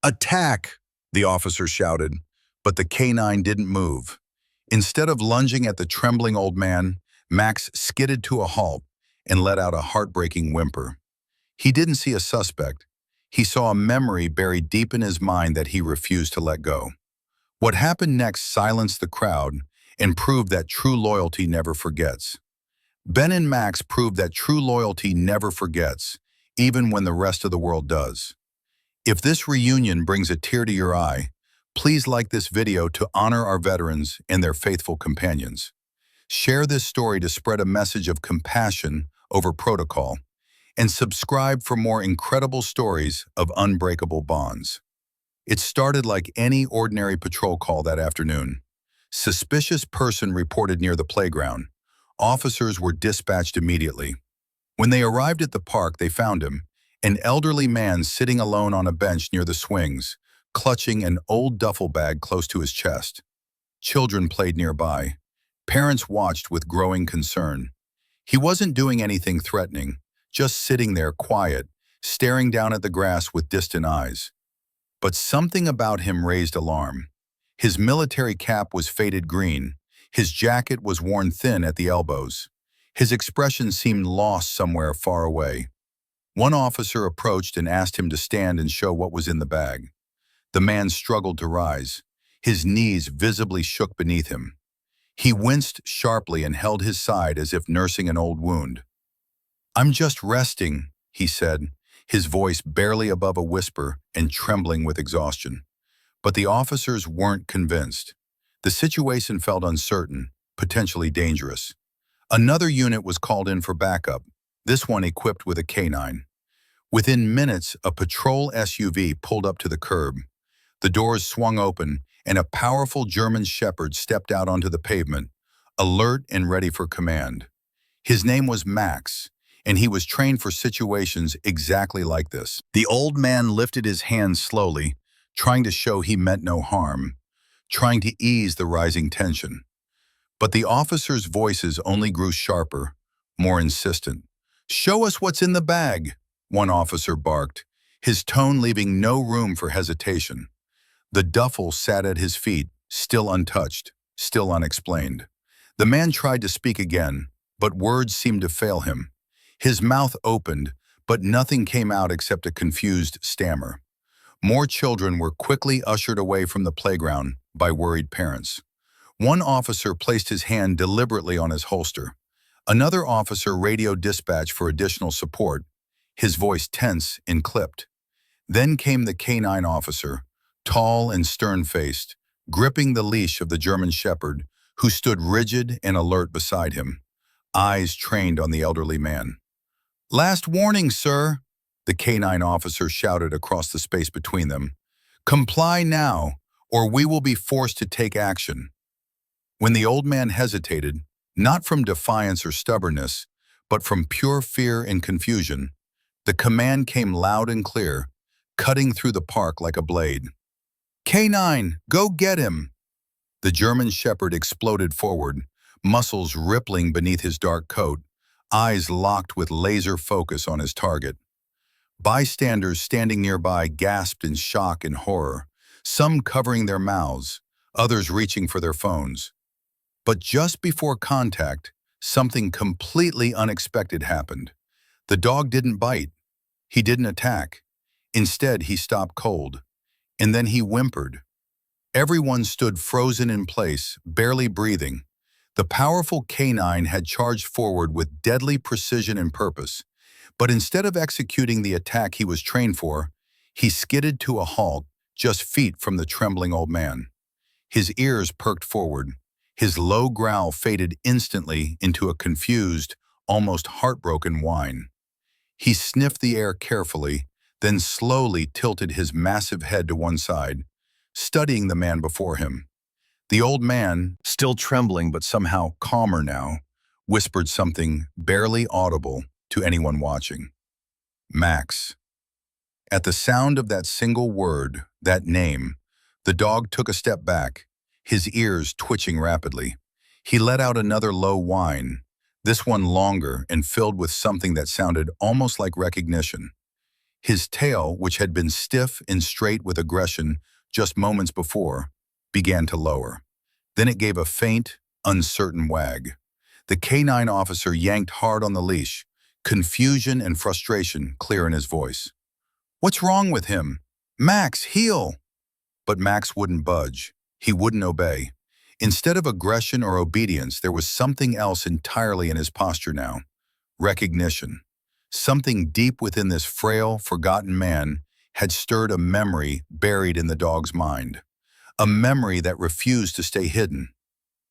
"Attack!" the officer shouted, but the canine didn't move. Instead of lunging at the trembling old man, Max skidded to a halt and let out a heartbreaking whimper. He didn't see a suspect. He saw a memory buried deep in his mind that he refused to let go. What happened next silenced the crowd and proved that true loyalty never forgets. Ben and Max proved that true loyalty never forgets, even when the rest of the world does. If this reunion brings a tear to your eye, please like this video to honor our veterans and their faithful companions. Share this story to spread a message of compassion over protocol, and subscribe for more incredible stories of unbreakable bonds. It started like any ordinary patrol call that afternoon. Suspicious person reported near the playground. Officers were dispatched immediately. When they arrived at the park, they found him, an elderly man sitting alone on a bench near the swings, clutching an old duffel bag close to his chest. Children played nearby. Parents watched with growing concern. He wasn't doing anything threatening, just sitting there quiet, staring down at the grass with distant eyes. But something about him raised alarm. His military cap was faded green. His jacket was worn thin at the elbows. His expression seemed lost somewhere far away. One officer approached and asked him to stand and show what was in the bag. The man struggled to rise. His knees visibly shook beneath him. He winced sharply and held his side as if nursing an old wound. "I'm just resting," he said, his voice barely above a whisper and trembling with exhaustion. But the officers weren't convinced. The situation felt uncertain, potentially dangerous. Another unit was called in for backup, this one equipped with a canine. Within minutes, a patrol SUV pulled up to the curb. The doors swung open, and a powerful German shepherd stepped out onto the pavement, alert and ready for command. His name was Max, and he was trained for situations exactly like this. The old man lifted his hands slowly, trying to show he meant no harm, trying to ease the rising tension. But the officers' voices only grew sharper, more insistent. "Show us what's in the bag," one officer barked, his tone leaving no room for hesitation. The duffel sat at his feet, still untouched, still unexplained. The man tried to speak again, but words seemed to fail him. His mouth opened, but nothing came out except a confused stammer. More children were quickly ushered away from the playground by worried parents. One officer placed his hand deliberately on his holster. Another officer radioed dispatch for additional support, his voice tense and clipped. Then came the canine officer, tall and stern-faced, gripping the leash of the German shepherd, who stood rigid and alert beside him, eyes trained on the elderly man. "Last warning, sir," the canine officer shouted across the space between them. "Comply now, or we will be forced to take action." When the old man hesitated, not from defiance or stubbornness, but from pure fear and confusion, the command came loud and clear, cutting through the park like a blade. "K9, go get him!" The German shepherd exploded forward, muscles rippling beneath his dark coat, eyes locked with laser focus on his target. Bystanders standing nearby gasped in shock and horror, some covering their mouths, others reaching for their phones. But just before contact, something completely unexpected happened. The dog didn't bite. He didn't attack. Instead, he stopped cold. And then he whimpered. Everyone stood frozen in place, barely breathing. The powerful canine had charged forward with deadly precision and purpose. But instead of executing the attack he was trained for, he skidded to a halt just feet from the trembling old man. His ears perked forward. His low growl faded instantly into a confused, almost heartbroken whine. He sniffed the air carefully, then slowly tilted his massive head to one side, studying the man before him. The old man, still trembling but somehow calmer now, whispered something barely audible to anyone watching. "Max." At the sound of that single word, that name, the dog took a step back, his ears twitching rapidly. He let out another low whine, this one longer and filled with something that sounded almost like recognition. His tail, which had been stiff and straight with aggression just moments before, began to lower. Then it gave a faint, uncertain wag. The canine officer yanked hard on the leash, confusion and frustration clear in his voice. "What's wrong with him? Max, heel!" But Max wouldn't budge. He wouldn't obey. Instead of aggression or obedience, there was something else entirely in his posture now. Recognition. Something deep within this frail, forgotten man had stirred a memory buried in the dog's mind. A memory that refused to stay hidden.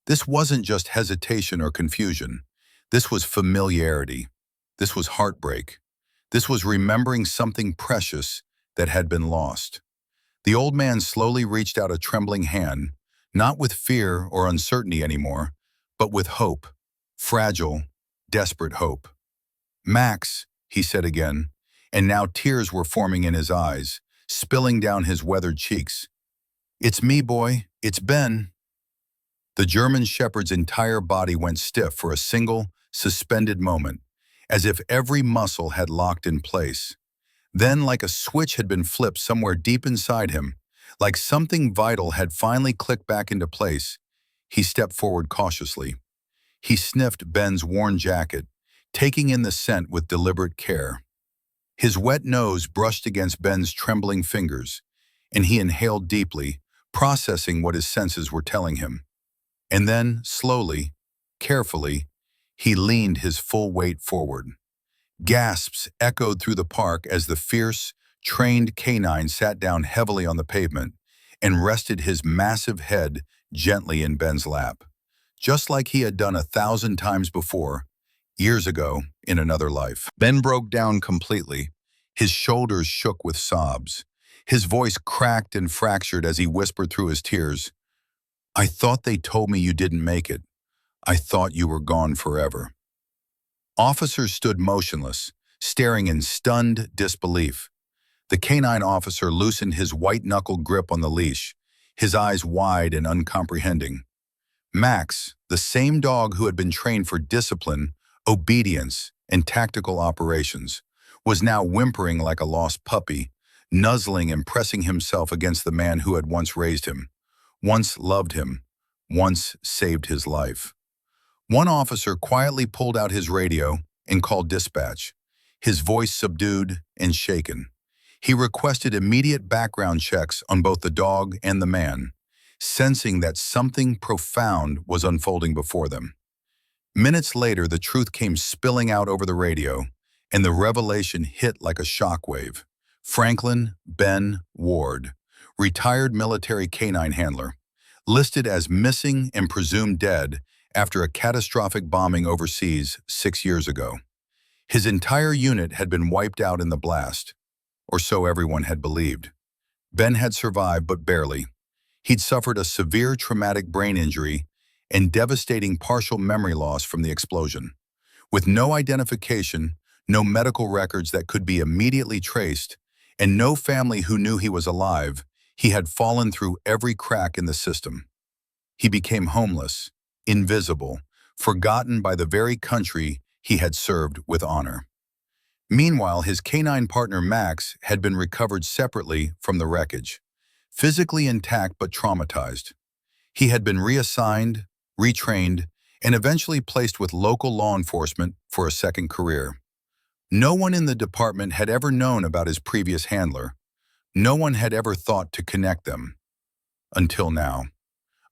This wasn't just hesitation or confusion. This was familiarity. This was heartbreak. This was remembering something precious that had been lost. The old man slowly reached out a trembling hand, not with fear or uncertainty anymore, but with hope. Fragile, desperate hope. "Max," he said again, and now tears were forming in his eyes, spilling down his weathered cheeks. "It's me, boy. It's Ben." The German shepherd's entire body went stiff for a single, suspended moment, as if every muscle had locked in place. Then, like a switch had been flipped somewhere deep inside him, like something vital had finally clicked back into place, he stepped forward cautiously. He sniffed Ben's worn jacket, taking in the scent with deliberate care. His wet nose brushed against Ben's trembling fingers, and he inhaled deeply, processing what his senses were telling him. And then, slowly, carefully, he leaned his full weight forward. Gasps echoed through the park as the fierce, trained canine sat down heavily on the pavement and rested his massive head gently in Ben's lap, just like he had done 1,000 times before, years ago in another life. Ben broke down completely. His shoulders shook with sobs. His voice cracked and fractured as he whispered through his tears, "I thought they told me you didn't make it. I thought you were gone forever." Officers stood motionless, staring in stunned disbelief. The canine officer loosened his white-knuckled grip on the leash, his eyes wide and uncomprehending. Max, the same dog who had been trained for discipline, obedience, and tactical operations, was now whimpering like a lost puppy, nuzzling and pressing himself against the man who had once raised him, once loved him, once saved his life. One officer quietly pulled out his radio and called dispatch, his voice subdued and shaken. He requested immediate background checks on both the dog and the man, sensing that something profound was unfolding before them. Minutes later, the truth came spilling out over the radio, and the revelation hit like a shockwave. Franklin Ben Ward, retired military canine handler, listed as missing and presumed dead after a catastrophic bombing overseas 6 years ago. His entire unit had been wiped out in the blast, or so everyone had believed. Ben had survived, but barely. He'd suffered a severe traumatic brain injury and devastating partial memory loss from the explosion. With no identification, no medical records that could be immediately traced, and no family who knew he was alive, he had fallen through every crack in the system. He became homeless, invisible, forgotten by the very country he had served with honor. Meanwhile, his canine partner Max had been recovered separately from the wreckage, physically intact but traumatized. He had been reassigned, retrained, and eventually placed with local law enforcement for a second career. No one in the department had ever known about his previous handler. No one had ever thought to connect them. Until now.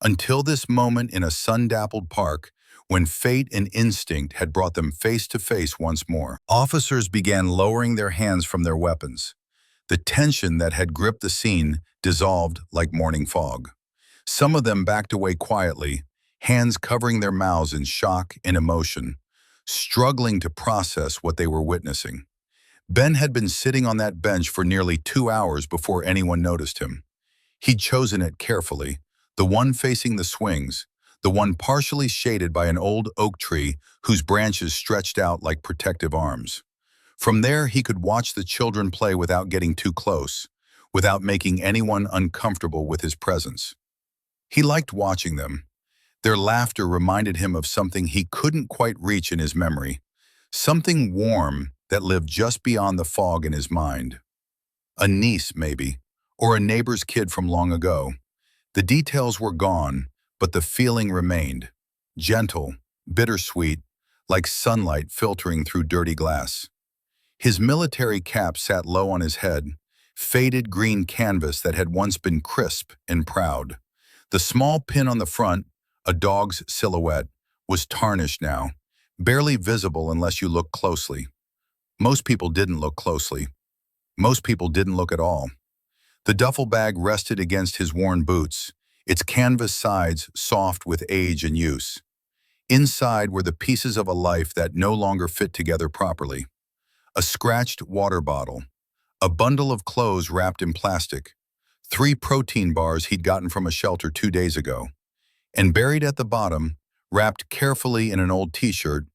Until this moment in a sun-dappled park when fate and instinct had brought them face to face once more. Officers began lowering their hands from their weapons. The tension that had gripped the scene dissolved like morning fog. Some of them backed away quietly, hands covering their mouths in shock and emotion, struggling to process what they were witnessing. Ben had been sitting on that bench for nearly 2 hours before anyone noticed him. He'd chosen it carefully, the one facing the swings, the one partially shaded by an old oak tree whose branches stretched out like protective arms. From there, he could watch the children play without getting too close, without making anyone uncomfortable with his presence. He liked watching them. Their laughter reminded him of something he couldn't quite reach in his memory, something warm that lived just beyond the fog in his mind. A niece, maybe, or a neighbor's kid from long ago. The details were gone, but the feeling remained. Gentle, bittersweet, like sunlight filtering through dirty glass. His military cap sat low on his head, faded green canvas that had once been crisp and proud. The small pin on the front, a dog's silhouette, was tarnished now, barely visible unless you looked closely. Most people didn't look closely. Most people didn't look at all. The duffel bag rested against his worn boots, its canvas sides soft with age and use. Inside were the pieces of a life that no longer fit together properly. A scratched water bottle, a bundle of clothes wrapped in plastic, 3 protein bars he'd gotten from a shelter 2 days ago, and buried at the bottom, wrapped carefully in an old t-shirt,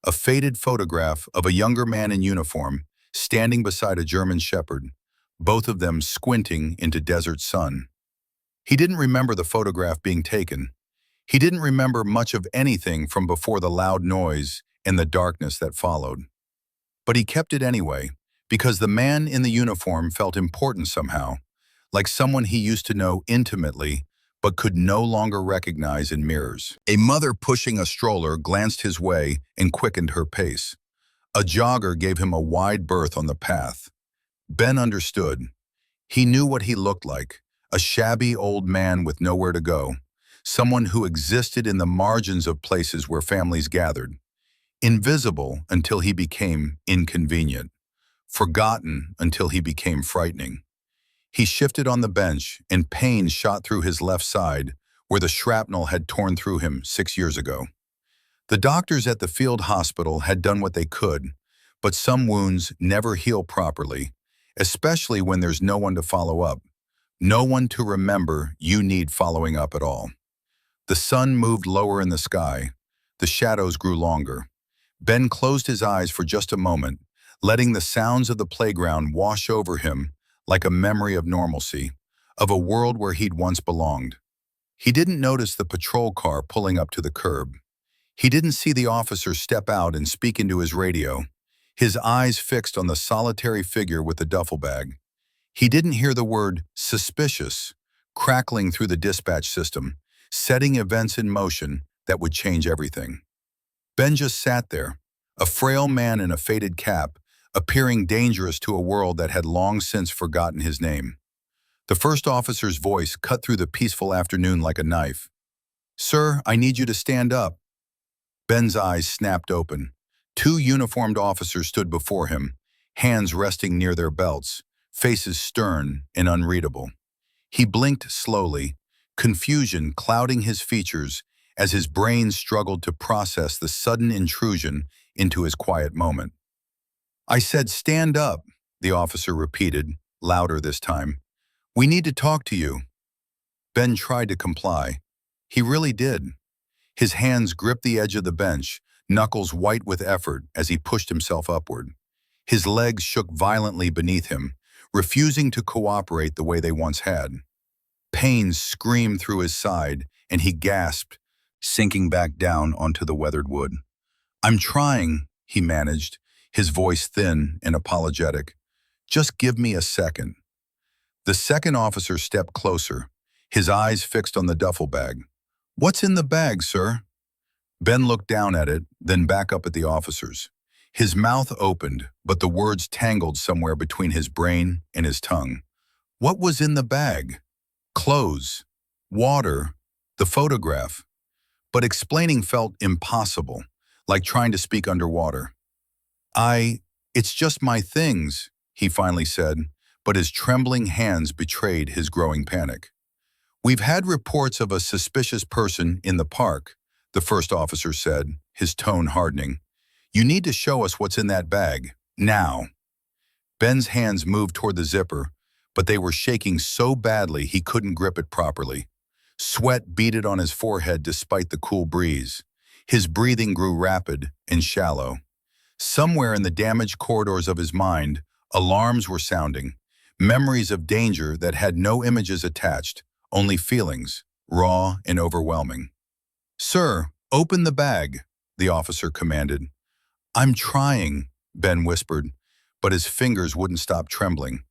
a faded photograph of a younger man in uniform standing beside a German shepherd, both of them squinting into desert sun. He didn't remember the photograph being taken. He didn't remember much of anything from before the loud noise and the darkness that followed. But he kept it anyway, because the man in the uniform felt important somehow, like someone he used to know intimately but could no longer recognize in mirrors. A mother pushing a stroller glanced his way and quickened her pace. A jogger gave him a wide berth on the path. Ben understood. He knew what he looked like, a shabby old man with nowhere to go, someone who existed in the margins of places where families gathered. Invisible until he became inconvenient, forgotten until he became frightening. He shifted on the bench, and pain shot through his left side, where the shrapnel had torn through him 6 years ago. The doctors at the field hospital had done what they could, but some wounds never heal properly, especially when there's no one to follow up, no one to remember you need following up at all. The sun moved lower in the sky. The shadows grew longer. Ben closed his eyes for just a moment, letting the sounds of the playground wash over him like a memory of normalcy, of a world where he'd once belonged. He didn't notice the patrol car pulling up to the curb. He didn't see the officer step out and speak into his radio, his eyes fixed on the solitary figure with the duffel bag. He didn't hear the word suspicious crackling through the dispatch system, setting events in motion that would change everything. Ben just sat there, a frail man in a faded cap, appearing dangerous to a world that had long since forgotten his name. The first officer's voice cut through the peaceful afternoon like a knife. "Sir, I need you to stand up." Ben's eyes snapped open. 2 uniformed officers stood before him, hands resting near their belts, faces stern and unreadable. He blinked slowly, confusion clouding his features as his brain struggled to process the sudden intrusion into his quiet moment. "I said stand up," the officer repeated, louder this time. "We need to talk to you." Ben tried to comply. He really did. His hands gripped the edge of the bench, knuckles white with effort as he pushed himself upward. His legs shook violently beneath him, refusing to cooperate the way they once had. Pain screamed through his side, and he gasped, sinking back down onto the weathered wood. "I'm trying," he managed, his voice thin and apologetic. "Just give me a second." The second officer stepped closer, his eyes fixed on the duffel bag. "What's in the bag, sir?" Ben looked down at it, then back up at the officers. His mouth opened, but the words tangled somewhere between his brain and his tongue. What was in the bag? Clothes, water, the photograph. But explaining felt impossible, like trying to speak underwater. It's just my things," he finally said, but his trembling hands betrayed his growing panic. "We've had reports of a suspicious person in the park," the first officer said, his tone hardening. "You need to show us what's in that bag, now." Ben's hands moved toward the zipper, but they were shaking so badly he couldn't grip it properly. Sweat beaded on his forehead despite the cool breeze. His breathing grew rapid and shallow. Somewhere in the damaged corridors of his mind, alarms were sounding, memories of danger that had no images attached, only feelings, raw and overwhelming. "Sir, open the bag," the officer commanded. "I'm trying," Ben whispered, but his fingers wouldn't stop trembling.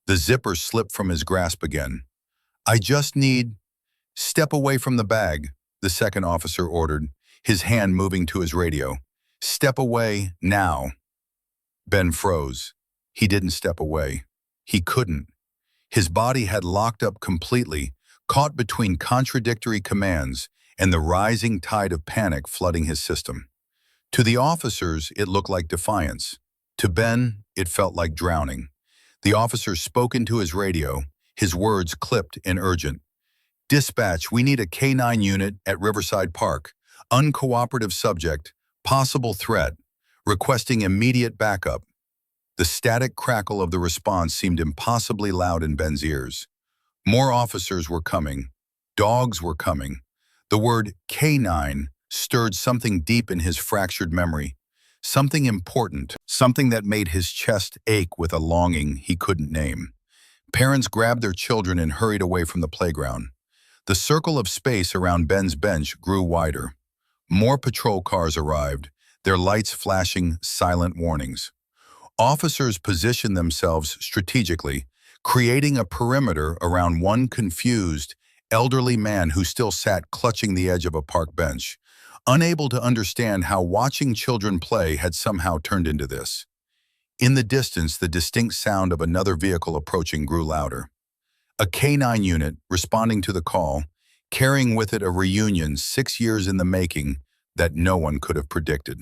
The zipper slipped from his grasp again. "I just need—" "Step away from the bag," the second officer ordered, his hand moving to his radio. "Step away, now." Ben froze. He didn't step away. He couldn't. His body had locked up completely, caught between contradictory commands and the rising tide of panic flooding his system. To the officers, it looked like defiance. To Ben, it felt like drowning. The officer spoke into his radio, his words clipped and urgent. "Dispatch, we need a K-9 unit at Riverside Park. Uncooperative subject, possible threat, requesting immediate backup." The static crackle of the response seemed impossibly loud in Ben's ears. More officers were coming. Dogs were coming. The word K-9 stirred something deep in his fractured memory. Something important, something that made his chest ache with a longing he couldn't name. Parents grabbed their children and hurried away from the playground. The circle of space around Ben's bench grew wider. More patrol cars arrived, their lights flashing silent warnings. Officers positioned themselves strategically, creating a perimeter around one confused, elderly man who still sat clutching the edge of a park bench, unable to understand how watching children play had somehow turned into this. In the distance, the distinct sound of another vehicle approaching grew louder. A K-9 unit responding to the call, carrying with it a reunion 6 years in the making that no one could have predicted.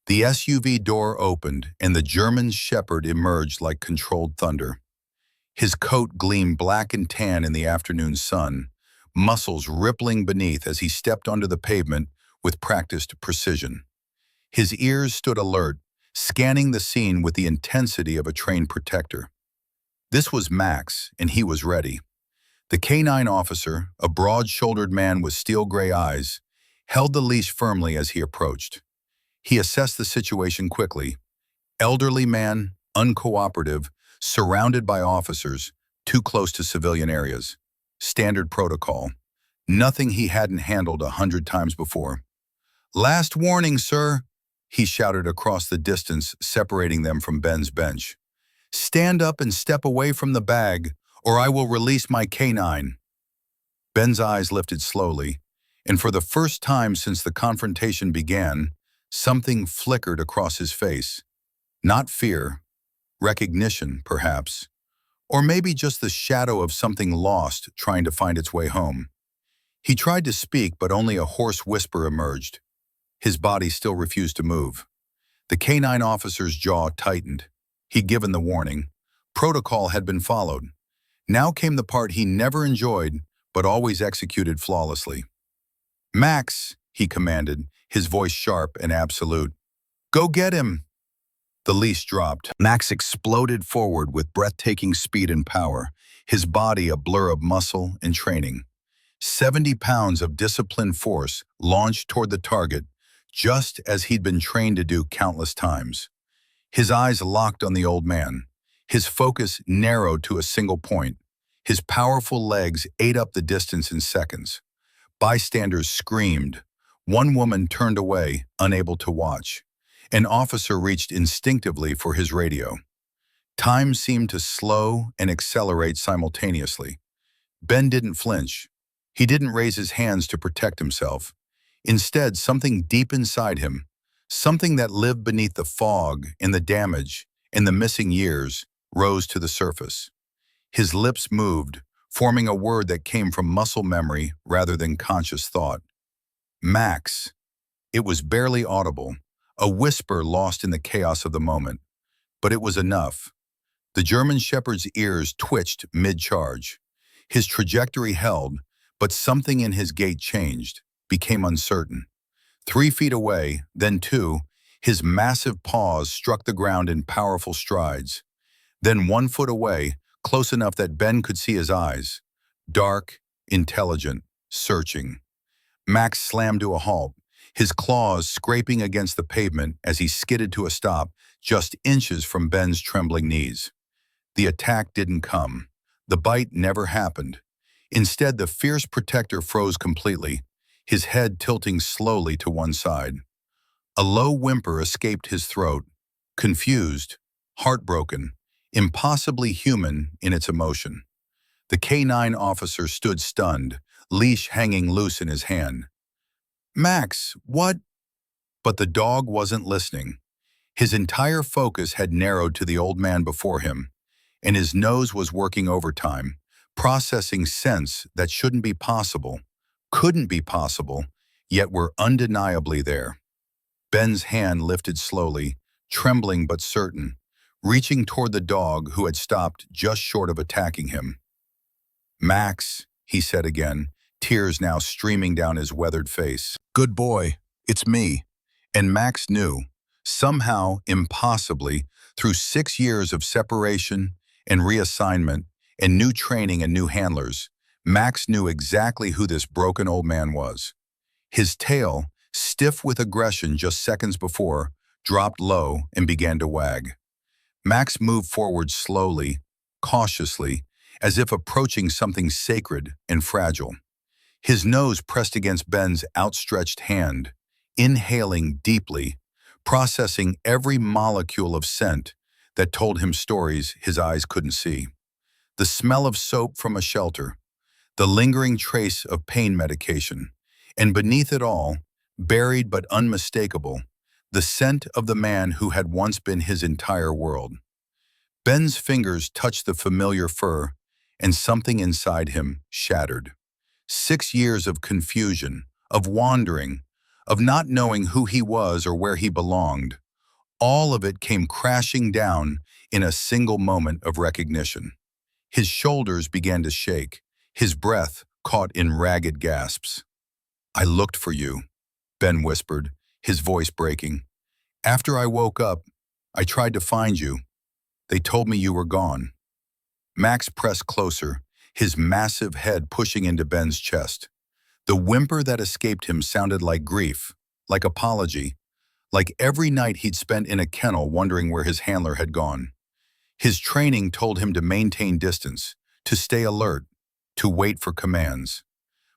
The SUV door opened, and the German Shepherd emerged like controlled thunder. His coat gleamed black and tan in the afternoon sun, muscles rippling beneath as he stepped onto the pavement with practiced precision. His ears stood alert, scanning the scene with the intensity of a trained protector. This was Max, and he was ready. The K-9 officer, a broad-shouldered man with steel-gray eyes, held the leash firmly as he approached. He assessed the situation quickly. Elderly man, uncooperative, surrounded by officers, too close to civilian areas. Standard protocol. Nothing he hadn't handled 100 times before. "Last warning, sir," he shouted across the distance separating them from Ben's bench. "Stand up and step away from the bag, or I will release my K-9. Ben's eyes lifted slowly, and for the first time since the confrontation began, something flickered across his face. Not fear, recognition, perhaps, or maybe just the shadow of something lost trying to find its way home. He tried to speak, but only a hoarse whisper emerged. His body still refused to move. The K-9 officer's jaw tightened. He'd given the warning. Protocol had been followed. Now came the part he never enjoyed, but always executed flawlessly. "Max," he commanded, his voice sharp and absolute. "Go get him." The leash dropped. Max exploded forward with breathtaking speed and power, his body a blur of muscle and training. 70 pounds of disciplined force launched toward the target, just as he'd been trained to do countless times. His eyes locked on the old man. His focus narrowed to a single point. His powerful legs ate up the distance in seconds. Bystanders screamed. One woman turned away, unable to watch. An officer reached instinctively for his radio. Time seemed to slow and accelerate simultaneously. Ben didn't flinch. He didn't raise his hands to protect himself. Instead, something deep inside him, something that lived beneath the fog and the damage and the missing years, rose to the surface. His lips moved, forming a word that came from muscle memory rather than conscious thought. "Max." It was barely audible, a whisper lost in the chaos of the moment. But it was enough. The German Shepherd's ears twitched mid-charge. His trajectory held, but something in his gait changed, became uncertain. 3 feet away, then 2, his massive paws struck the ground in powerful strides. Then 1 foot away, close enough that Ben could see his eyes. Dark, intelligent, searching. Max slammed to a halt, his claws scraping against the pavement as he skidded to a stop just inches from Ben's trembling knees. The attack didn't come. The bite never happened. Instead, the fierce protector froze completely, his head tilting slowly to one side. A low whimper escaped his throat, confused, heartbroken, impossibly human in its emotion. The K9 officer stood stunned, leash hanging loose in his hand. "Max, what?" But the dog wasn't listening. His entire focus had narrowed to the old man before him, and his nose was working overtime, processing scents that shouldn't be possible, couldn't be possible, yet were undeniably there. Ben's hand lifted slowly, trembling but certain, reaching toward the dog who had stopped just short of attacking him. "Max," he said again, tears now streaming down his weathered face. "Good boy, it's me." And Max knew, somehow, impossibly, through 6 years of separation and reassignment and new training and new handlers, Max knew exactly who this broken old man was. His tail, stiff with aggression just seconds before, dropped low and began to wag. Max moved forward slowly, cautiously, as if approaching something sacred and fragile. His nose pressed against Ben's outstretched hand, inhaling deeply, processing every molecule of scent that told him stories his eyes couldn't see. The smell of soap from a shelter, the lingering trace of pain medication, and beneath it all, buried but unmistakable, the scent of the man who had once been his entire world. Ben's fingers touched the familiar fur, and something inside him shattered. 6 years of confusion, of wandering, of not knowing who he was or where he belonged, all of it came crashing down in a single moment of recognition. His shoulders began to shake, his breath caught in ragged gasps. "I looked for you," Ben whispered, his voice breaking. "After I woke up, I tried to find you. They told me you were gone." Max pressed closer, his massive head pushing into Ben's chest. The whimper that escaped him sounded like grief, like apology, like every night he'd spent in a kennel wondering where his handler had gone. His training told him to maintain distance, to stay alert, to wait for commands.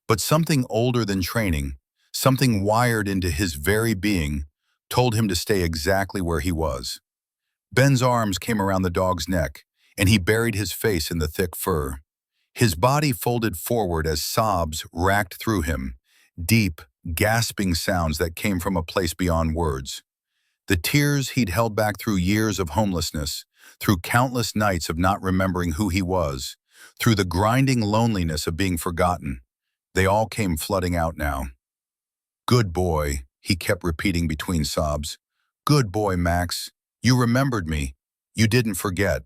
But something older than training, something wired into his very being, told him to stay exactly where he was. Ben's arms came around the dog's neck, and he buried his face in the thick fur. His body folded forward as sobs racked through him, deep, gasping sounds that came from a place beyond words. The tears he'd held back through years of homelessness, through countless nights of not remembering who he was, through the grinding loneliness of being forgotten, they all came flooding out now. "Good boy," he kept repeating between sobs. "Good boy, Max. You remembered me. You didn't forget."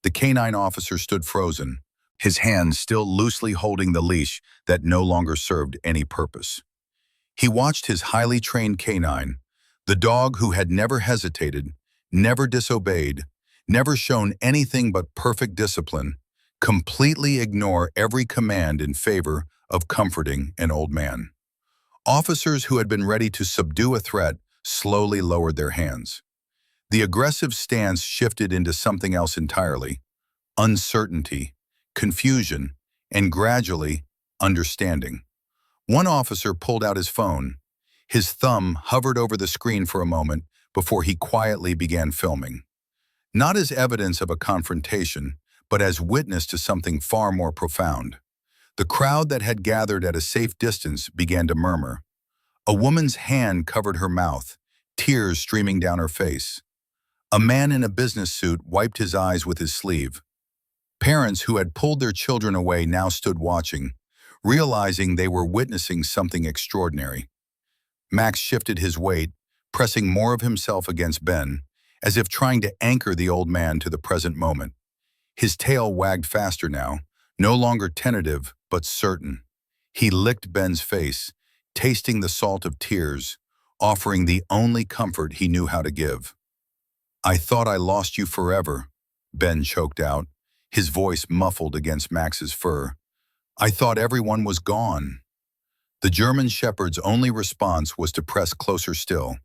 The K9 officer stood frozen, his hands still loosely holding the leash that no longer served any purpose. He watched his highly trained K9, the dog who had never hesitated, never disobeyed, never shown anything but perfect discipline, completely ignore every command in favor of comforting an old man. Officers who had been ready to subdue a threat slowly lowered their hands. The aggressive stance shifted into something else entirely: uncertainty, confusion, and gradually, understanding. One officer pulled out his phone. His thumb hovered over the screen for a moment before he quietly began filming. Not as evidence of a confrontation, but as witness to something far more profound. The crowd that had gathered at a safe distance began to murmur. A woman's hand covered her mouth, tears streaming down her face. A man in a business suit wiped his eyes with his sleeve. Parents who had pulled their children away now stood watching, realizing they were witnessing something extraordinary. Max shifted his weight, pressing more of himself against Ben, as if trying to anchor the old man to the present moment. His tail wagged faster now, no longer tentative, but certain. He licked Ben's face, tasting the salt of tears, offering the only comfort he knew how to give. "I thought I lost you forever," Ben choked out, his voice muffled against Max's fur. "I thought everyone was gone." The German shepherd's only response was to press closer still,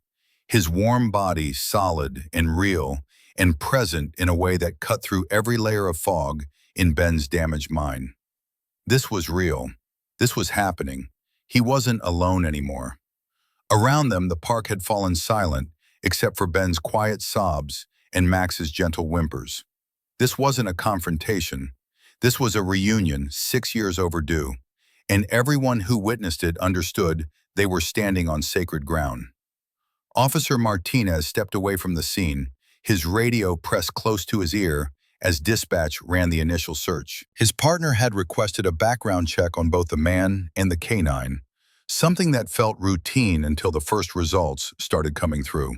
his warm body solid and real and present in a way that cut through every layer of fog in Ben's damaged mind. This was real. This was happening. He wasn't alone anymore. Around them, the park had fallen silent, except for Ben's quiet sobs and Max's gentle whimpers. This wasn't a confrontation. This was a reunion 6 years overdue, and everyone who witnessed it understood they were standing on sacred ground. Officer Martinez stepped away from the scene, his radio pressed close to his ear as dispatch ran the initial search. His partner had requested a background check on both the man and the canine, something that felt routine until the first results started coming through.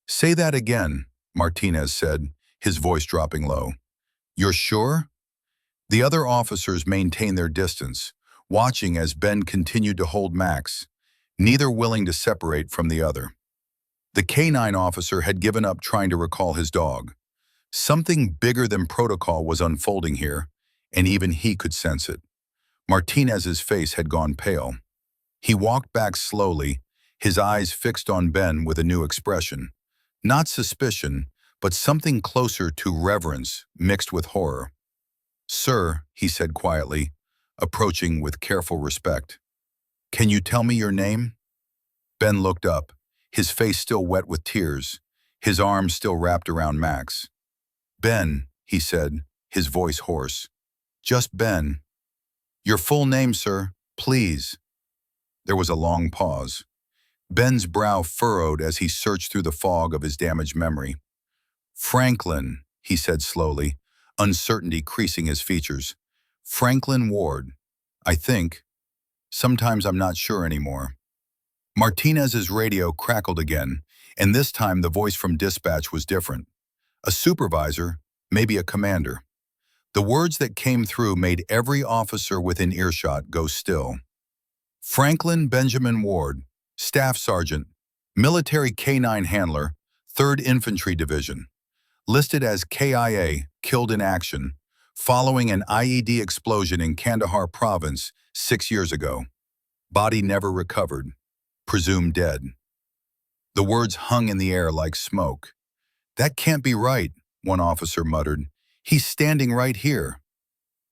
"Say that again," Martinez said, his voice dropping low. "You're sure?" The other officers maintained their distance, watching as Ben continued to hold Max, neither willing to separate from the other. The canine officer had given up trying to recall his dog. Something bigger than protocol was unfolding here, and even he could sense it. Martinez's face had gone pale. He walked back slowly, his eyes fixed on Ben with a new expression. Not suspicion, but something closer to reverence mixed with horror. "Sir," he said quietly, approaching with careful respect, "can you tell me your name?" Ben looked up, his face still wet with tears, his arms still wrapped around Max. "Ben," he said, his voice hoarse. "Just Ben." "Your full name, sir, please." There was a long pause. Ben's brow furrowed as he searched through the fog of his damaged memory. "Franklin," he said slowly, uncertainty creasing his features. "Franklin Ward. I think. Sometimes I'm not sure anymore." Martinez's radio crackled again, and this time the voice from dispatch was different. A supervisor, maybe a commander. The words that came through made every officer within earshot go still. "Franklin Benjamin Ward, Staff Sergeant, Military Canine Handler, 3rd Infantry Division. Listed as KIA, killed in action, following an IED explosion in Kandahar Province 6 years ago. Body never recovered. Presumed dead." The words hung in the air like smoke. "That can't be right," one officer muttered. "He's standing right here."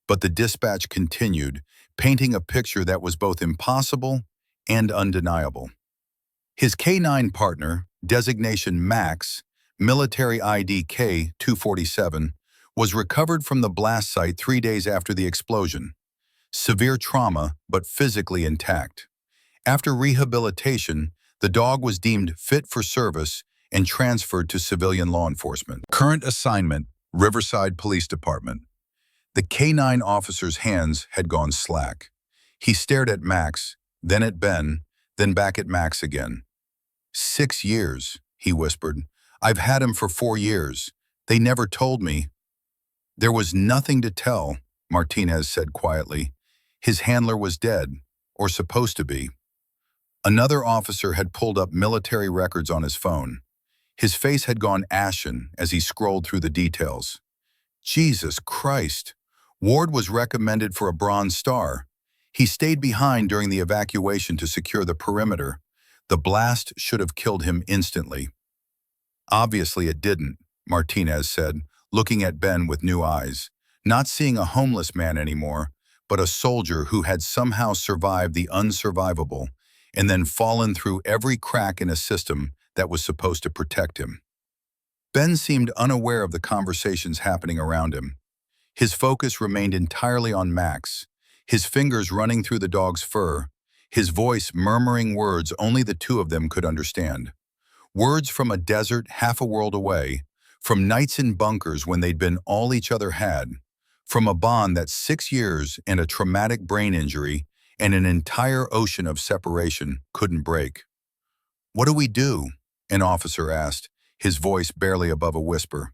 But the dispatch continued, painting a picture that was both impossible and undeniable. His K9 partner, designation Max, military ID K-247, was recovered from the blast site 3 days after the explosion. Severe trauma, but physically intact. After rehabilitation, the dog was deemed fit for service and transferred to civilian law enforcement. Current assignment, Riverside Police Department. The K9 officer's hands had gone slack. He stared at Max, then at Ben, then back at Max again. 6 years, he whispered. "I've had him for 4 years. They never told me." "There was nothing to tell," Martinez said quietly. "His handler was dead, or supposed to be." Another officer had pulled up military records on his phone. His face had gone ashen as he scrolled through the details. Jesus Christ! Ward was recommended for a Bronze Star. He stayed behind during the evacuation to secure the perimeter. The blast should have killed him instantly. "Obviously it didn't," Martinez said, looking at Ben with new eyes, not seeing a homeless man anymore, but a soldier who had somehow survived the unsurvivable and then fallen through every crack in a system that was supposed to protect him. Ben seemed unaware of the conversations happening around him. His focus remained entirely on Max, his fingers running through the dog's fur, his voice murmuring words only the two of them could understand. Words from a desert half a world away, from nights in bunkers when they'd been all each other had, from a bond that 6 years and a traumatic brain injury and an entire ocean of separation couldn't break. "What do we do?" an officer asked, his voice barely above a whisper.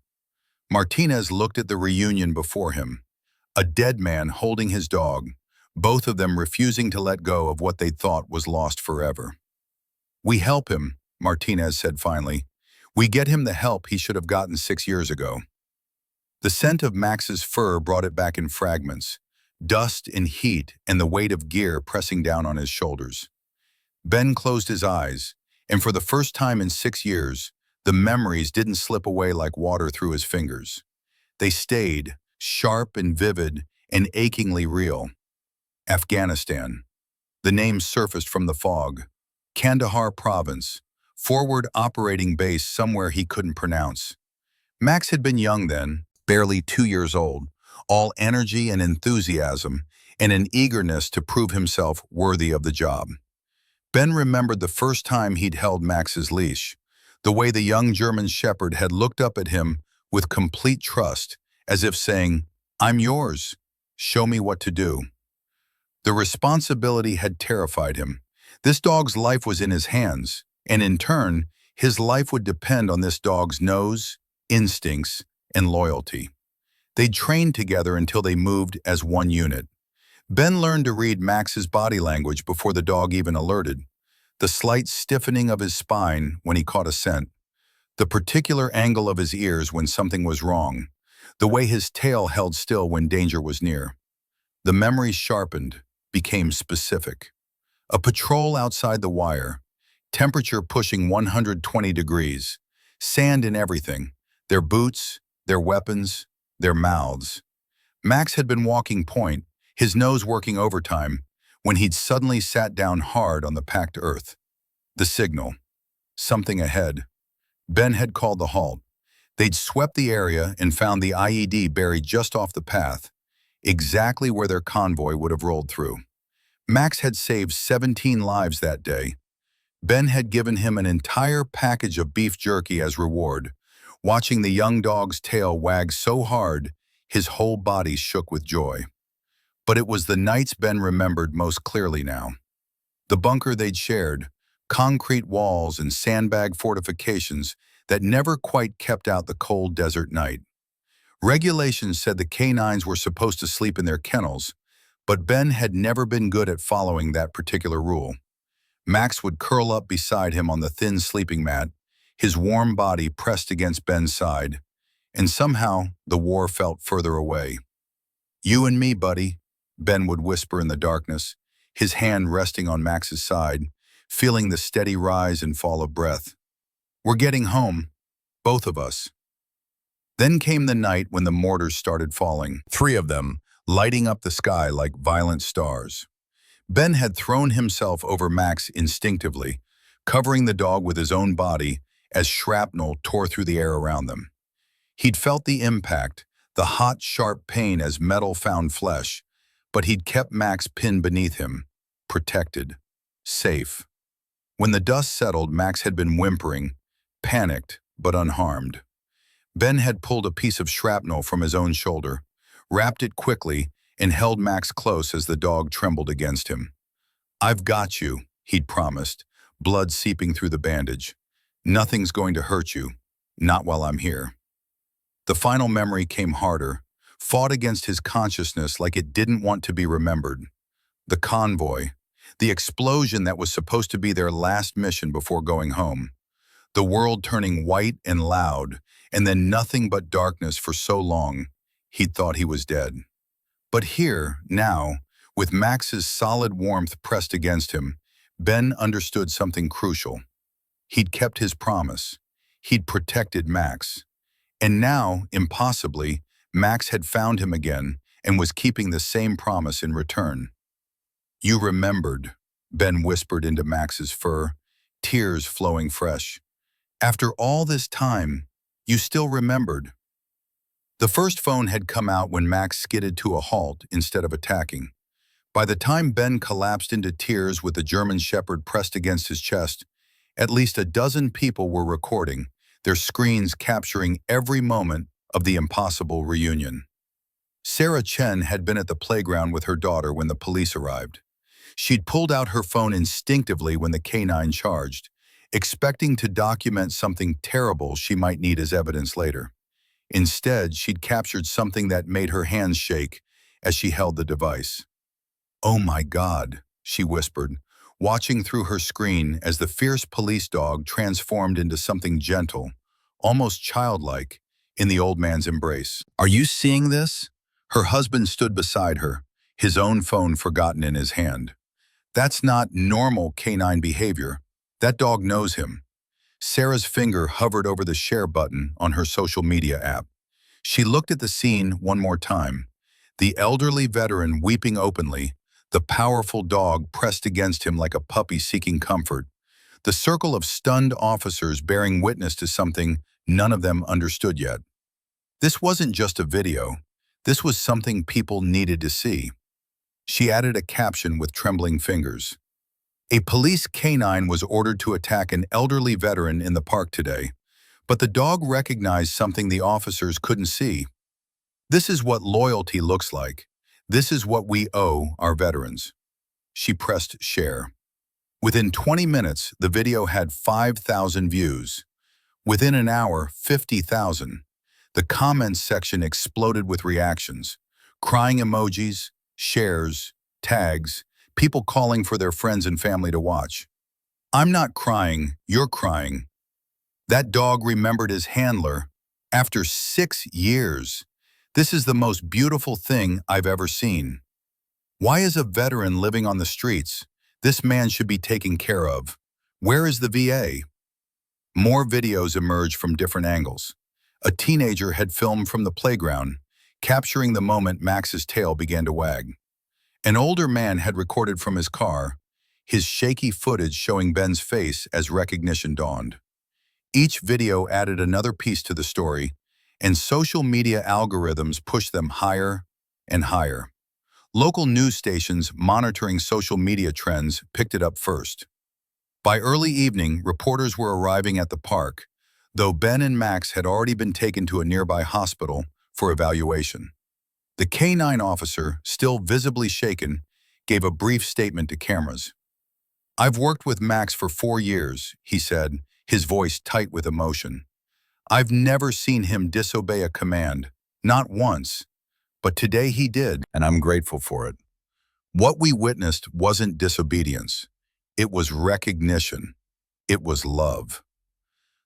Martinez looked at the reunion before him, a dead man holding his dog, both of them refusing to let go of what they thought was lost forever. "We help him," Martinez said finally. "We get him the help he should have gotten 6 years ago." The scent of Max's fur brought it back in fragments, dust and heat and the weight of gear pressing down on his shoulders. Ben closed his eyes, and for the first time in 6 years, the memories didn't slip away like water through his fingers. They stayed, sharp and vivid and achingly real. Afghanistan. The name surfaced from the fog. Kandahar Province. Forward operating base somewhere he couldn't pronounce. Max had been young then, barely 2 years old, all energy and enthusiasm, and an eagerness to prove himself worthy of the job. Ben remembered the first time he'd held Max's leash, the way the young German shepherd had looked up at him with complete trust, as if saying, "I'm yours. Show me what to do." The responsibility had terrified him. This dog's life was in his hands, and in turn, his life would depend on this dog's nose, instincts, and loyalty. They trained together until they moved as one unit. Ben learned to read Max's body language before the dog even alerted. The slight stiffening of his spine when he caught a scent, the particular angle of his ears when something was wrong, the way his tail held still when danger was near. The memory sharpened, became specific. A patrol outside the wire, temperature pushing 120 degrees, sand in everything, their boots, their weapons, their mouths. Max had been walking point, his nose working overtime, when he'd suddenly sat down hard on the packed earth. The signal. Something ahead. Ben had called the halt. They'd swept the area and found the IED buried just off the path, exactly where their convoy would have rolled through. Max had saved 17 lives that day. Ben had given him an entire package of beef jerky as reward, watching the young dog's tail wag so hard his whole body shook with joy. But it was the nights Ben remembered most clearly now. The bunker they'd shared, concrete walls and sandbag fortifications that never quite kept out the cold desert night. Regulations said the canines were supposed to sleep in their kennels, but Ben had never been good at following that particular rule. Max would curl up beside him on the thin sleeping mat, his warm body pressed against Ben's side, and somehow the war felt further away. "You and me, buddy," Ben would whisper in the darkness, his hand resting on Max's side, feeling the steady rise and fall of breath. "We're getting home, both of us." Then came the night when the mortars started falling, 3 of them, lighting up the sky like violent stars. Ben had thrown himself over Max instinctively, covering the dog with his own body as shrapnel tore through the air around them. He'd felt the impact, the hot, sharp pain as metal found flesh, but he'd kept Max pinned beneath him, protected, safe. When the dust settled, Max had been whimpering, panicked but unharmed. Ben had pulled a piece of shrapnel from his own shoulder, wrapped it quickly, and held Max close as the dog trembled against him. "I've got you," he'd promised, blood seeping through the bandage. "Nothing's going to hurt you, not while I'm here." The final memory came harder, fought against his consciousness like it didn't want to be remembered. The convoy, the explosion that was supposed to be their last mission before going home. The world turning white and loud, and then nothing but darkness for so long, he'd thought he was dead. But here, now, with Max's solid warmth pressed against him, Ben understood something crucial. He'd kept his promise. He'd protected Max. And now, impossibly, Max had found him again and was keeping the same promise in return. "You remembered," Ben whispered into Max's fur, tears flowing fresh. "After all this time, you still remembered." The first phone had come out when Max skidded to a halt instead of attacking. By the time Ben collapsed into tears with the German shepherd pressed against his chest, at least a dozen people were recording, their screens capturing every moment of the impossible reunion. Sarah Chen had been at the playground with her daughter when the police arrived. She'd pulled out her phone instinctively when the canine charged, expecting to document something terrible she might need as evidence later. Instead, she'd captured something that made her hands shake as she held the device. "Oh my God," she whispered, watching through her screen as the fierce police dog transformed into something gentle, almost childlike, in the old man's embrace. "Are you seeing this?" Her husband stood beside her, his own phone forgotten in his hand. "That's not normal canine behavior. That dog knows him." Sarah's finger hovered over the share button on her social media app. She looked at the scene one more time. The elderly veteran weeping openly, the powerful dog pressed against him like a puppy seeking comfort, the circle of stunned officers bearing witness to something none of them understood yet. This wasn't just a video. This was something people needed to see. She added a caption with trembling fingers. A police canine was ordered to attack an elderly veteran in the park today, but the dog recognized something the officers couldn't see. This is what loyalty looks like. This is what we owe our veterans. She pressed share. Within 20 minutes, the video had 5,000 views. Within an hour, 50,000. The comments section exploded with reactions. Crying emojis, shares, tags, people calling for their friends and family to watch. I'm not crying, you're crying. That dog remembered his handler after 6 years. This is the most beautiful thing I've ever seen. Why is a veteran living on the streets? This man should be taken care of. Where is the VA? More videos emerged from different angles. A teenager had filmed from the playground, capturing the moment Max's tail began to wag. An older man had recorded from his car, his shaky footage showing Ben's face as recognition dawned. Each video added another piece to the story, and social media algorithms pushed them higher and higher. Local news stations monitoring social media trends picked it up first. By early evening, reporters were arriving at the park, though Ben and Max had already been taken to a nearby hospital for evaluation. The K-9 officer, still visibly shaken, gave a brief statement to cameras. "I've worked with Max for 4 years," he said, his voice tight with emotion. "I've never seen him disobey a command, not once. But today he did, and I'm grateful for it." What we witnessed wasn't disobedience. It was recognition. It was love.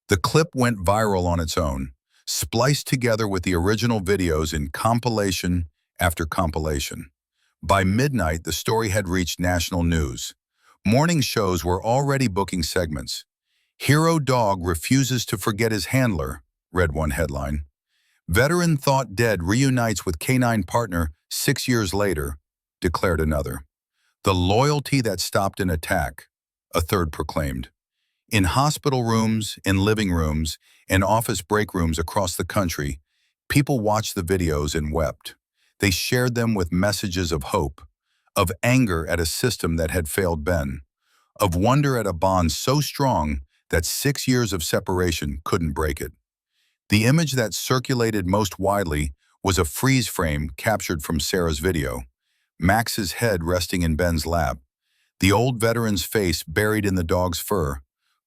The clip went viral on its own, spliced together with the original videos in compilation after compilation. By midnight, the story had reached national news. Morning shows were already booking segments. "Hero dog refuses to forget his handler," read one headline. "Veteran thought dead reunites with canine partner 6 years later," declared another. "The loyalty that stopped an attack," a third proclaimed. In hospital rooms, in living rooms, and office break rooms across the country, people watched the videos and wept. They shared them with messages of hope, of anger at a system that had failed Ben, of wonder at a bond so strong that 6 years of separation couldn't break it. The image that circulated most widely was a freeze frame captured from Sarah's video, Max's head resting in Ben's lap, the old veteran's face buried in the dog's fur,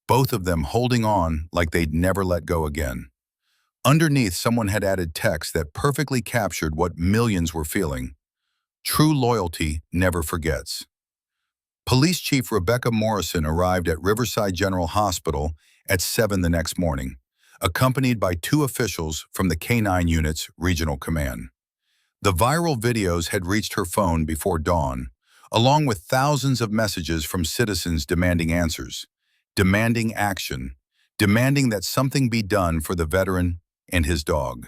both of them holding on like they'd never let go again. Underneath, someone had added text that perfectly captured what millions were feeling. "True loyalty never forgets." Police Chief Rebecca Morrison arrived at Riverside General Hospital at 7 the next morning, accompanied by 2 officials from the K-9 Unit's regional command. The viral videos had reached her phone before dawn, along with thousands of messages from citizens demanding answers, demanding action, demanding that something be done for the veteran and his dog.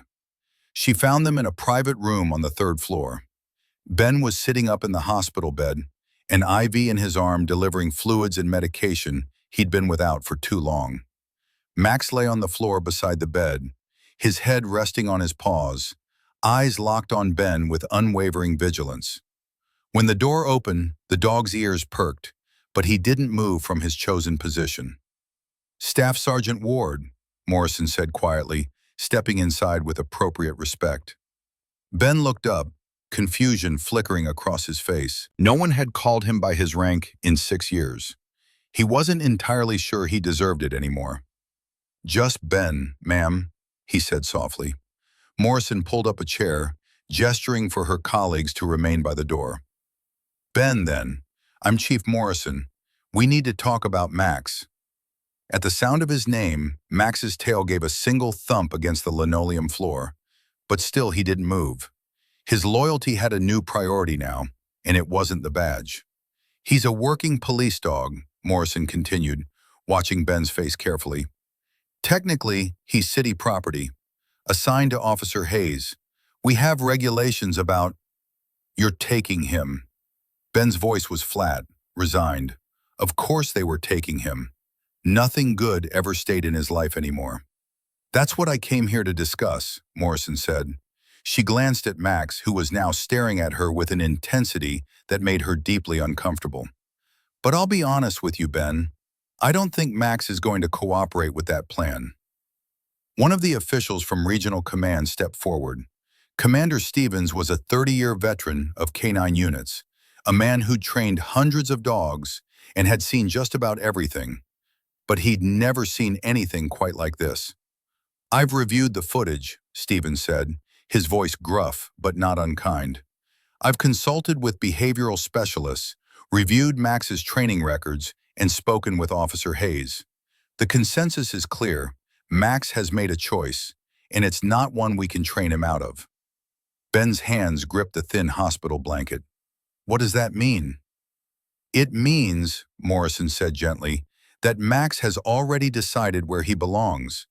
She found them in a private room on the 3rd floor. Ben was sitting up in the hospital bed, an IV in his arm delivering fluids and medication he'd been without for too long. Max lay on the floor beside the bed, his head resting on his paws, eyes locked on Ben with unwavering vigilance. When the door opened, the dog's ears perked, but he didn't move from his chosen position. "Staff Sergeant Ward," Morrison said quietly, stepping inside with appropriate respect. Ben looked up, confusion flickering across his face. No one had called him by his rank in 6 years. He wasn't entirely sure he deserved it anymore. "Just Ben, ma'am," he said softly. Morrison pulled up a chair, gesturing for her colleagues to remain by the door. "Ben, then. I'm Chief Morrison. We need to talk about Max." At the sound of his name, Max's tail gave a single thump against the linoleum floor, but still he didn't move. His loyalty had a new priority now, and it wasn't the badge. "He's a working police dog," Morrison continued, watching Ben's face carefully. "Technically, he's city property, assigned to Officer Hayes. We have regulations about—" "You're taking him." Ben's voice was flat, resigned. Of course they were taking him. Nothing good ever stayed in his life anymore. That's what I came here to discuss, Morrison said. She glanced at Max, who was now staring at her with an intensity that made her deeply uncomfortable. But I'll be honest with you, Ben. I don't think Max is going to cooperate with that plan. One of the officials from Regional Command stepped forward. Commander Stevens was a 30-year veteran of K-9 units, a man who'd trained hundreds of dogs and had seen just about everything. But he'd never seen anything quite like this. "I've reviewed the footage," Stevens said, his voice gruff but not unkind. "I've consulted with behavioral specialists, reviewed Max's training records, and spoken with Officer Hayes. The consensus is clear. Max has made a choice, and it's not one we can train him out of." Ben's hands gripped the thin hospital blanket. "What does that mean?" "It means," Morrison said gently, "that Max has already decided where he belongs,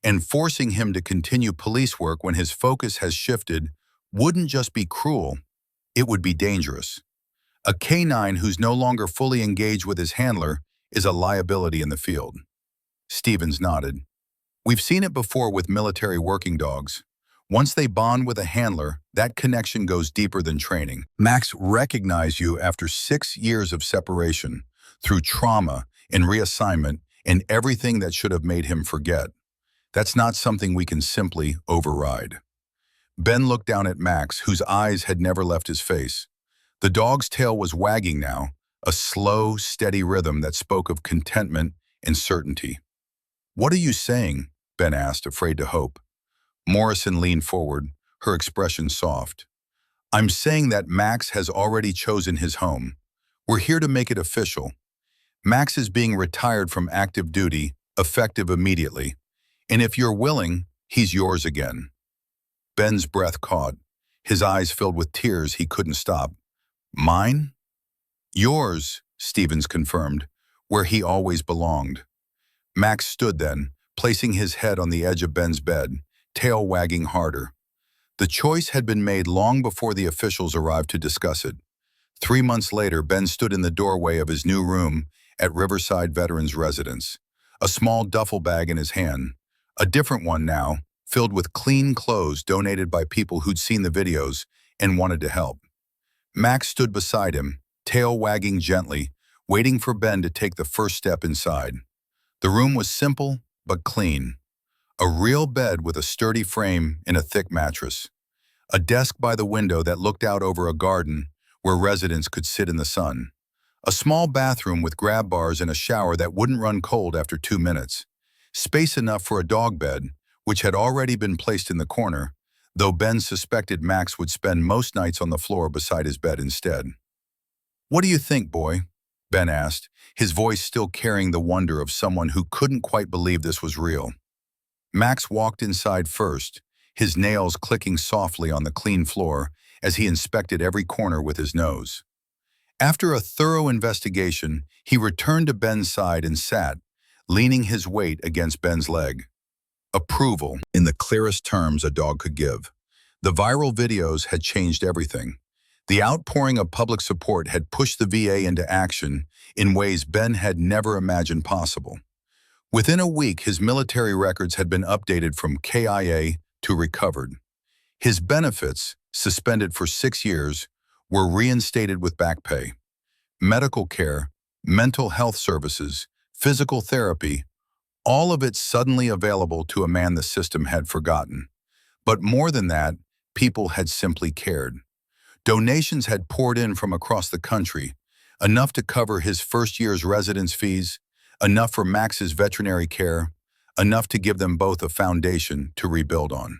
and forcing him to continue police work when his focus has shifted wouldn't just be cruel, it would be dangerous. A K-9 who's no longer fully engaged with his handler is a liability in the field." Stevens nodded. "We've seen it before with military working dogs. Once they bond with a handler, that connection goes deeper than training. Max recognized you after 6 years of separation, through trauma and reassignment and everything that should have made him forget. That's not something we can simply override." Ben looked down at Max, whose eyes had never left his face. The dog's tail was wagging now, a slow, steady rhythm that spoke of contentment and certainty. "What are you saying?" Ben asked, afraid to hope. Morrison leaned forward, her expression soft. "I'm saying that Max has already chosen his home. We're here to make it official. Max is being retired from active duty, effective immediately. And if you're willing, he's yours again." Ben's breath caught. His eyes filled with tears he couldn't stop. "Mine?" "Yours," Stevens confirmed, "where he always belonged." Max stood then, placing his head on the edge of Ben's bed, tail wagging harder. The choice had been made long before the officials arrived to discuss it. 3 months later, Ben stood in the doorway of his new room at Riverside Veterans Residence, a small duffel bag in his hand, a different one now, filled with clean clothes donated by people who'd seen the videos and wanted to help. Max stood beside him, tail wagging gently, waiting for Ben to take the first step inside. The room was simple but clean. A real bed with a sturdy frame and a thick mattress. A desk by the window that looked out over a garden where residents could sit in the sun. A small bathroom with grab bars and a shower that wouldn't run cold after 2 minutes. Space enough for a dog bed, which had already been placed in the corner, though Ben suspected Max would spend most nights on the floor beside his bed instead. "What do you think, boy?" Ben asked, his voice still carrying the wonder of someone who couldn't quite believe this was real. Max walked inside first, his nails clicking softly on the clean floor as he inspected every corner with his nose. After a thorough investigation, he returned to Ben's side and sat, leaning his weight against Ben's leg. Approval, in the clearest terms a dog could give. The viral videos had changed everything. The outpouring of public support had pushed the VA into action in ways Ben had never imagined possible. Within a week, his military records had been updated from KIA to recovered. His benefits, suspended for 6 years, were reinstated with back pay. Medical care, mental health services, physical therapy, all of it suddenly available to a man the system had forgotten. But more than that, people had simply cared. Donations had poured in from across the country, enough to cover his first year's residence fees, enough for Max's veterinary care, enough to give them both a foundation to rebuild on.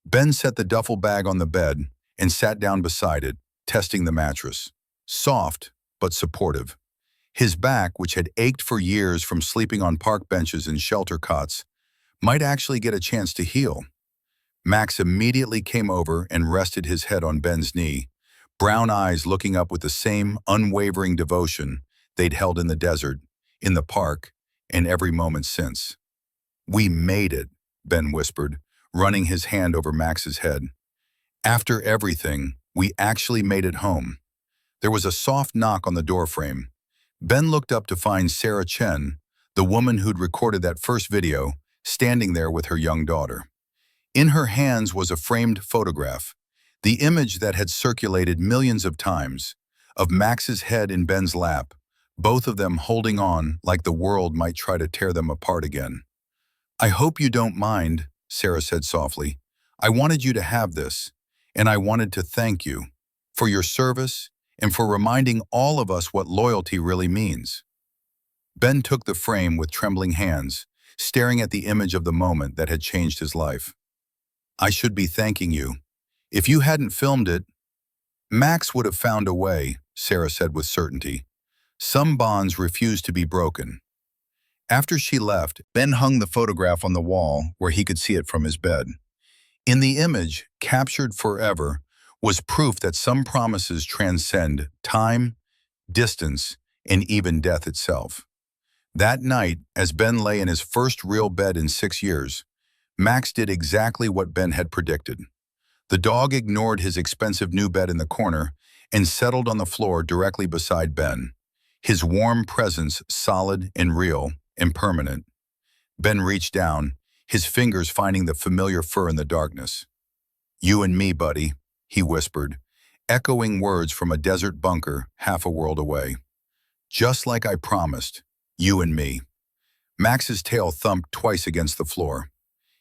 Ben set the duffel bag on the bed and sat down beside it, testing the mattress. Soft, but supportive. His back, which had ached for years from sleeping on park benches and shelter cots, might actually get a chance to heal. Max immediately came over and rested his head on Ben's knee, brown eyes looking up with the same unwavering devotion they'd held in the desert, in the park, and every moment since. "We made it," Ben whispered, running his hand over Max's head. "After everything, we actually made it home." There was a soft knock on the doorframe. Ben looked up to find Sarah Chen, the woman who'd recorded that first video, standing there with her young daughter. In her hands was a framed photograph, the image that had circulated millions of times, of Max's head in Ben's lap, both of them holding on like the world might try to tear them apart again. "I hope you don't mind," Sarah said softly. "I wanted you to have this, and I wanted to thank you for your service and for reminding all of us what loyalty really means." Ben took the frame with trembling hands, staring at the image of the moment that had changed his life. "I should be thanking you. If you hadn't filmed it, Max would have found a way," Sarah said with certainty. "Some bonds refuse to be broken." After she left, Ben hung the photograph on the wall where he could see it from his bed. In the image, captured forever, was proof that some promises transcend time, distance, and even death itself. That night, as Ben lay in his first real bed in 6 years, Max did exactly what Ben had predicted. The dog ignored his expensive new bed in the corner and settled on the floor directly beside Ben, his warm presence solid and real and permanent. Ben reached down, his fingers finding the familiar fur in the darkness. "You and me, buddy," he whispered, echoing words from a desert bunker half a world away. "Just like I promised, you and me." Max's tail thumped twice against the floor.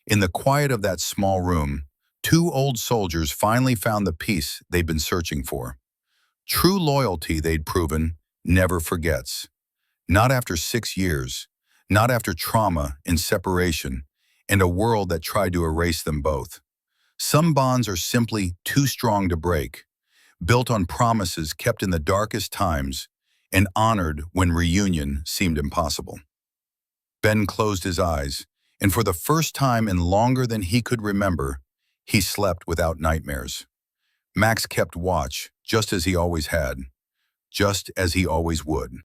In the quiet of that small room, 2 old soldiers finally found the peace they'd been searching for. True loyalty, they'd proven, never forgets. Not after 6 years, not after trauma and separation, and a world that tried to erase them both. Some bonds are simply too strong to break, built on promises kept in the darkest times and honored when reunion seemed impossible. Ben closed his eyes, and for the first time in longer than he could remember, he slept without nightmares. Max kept watch, just as he always had, just as he always would.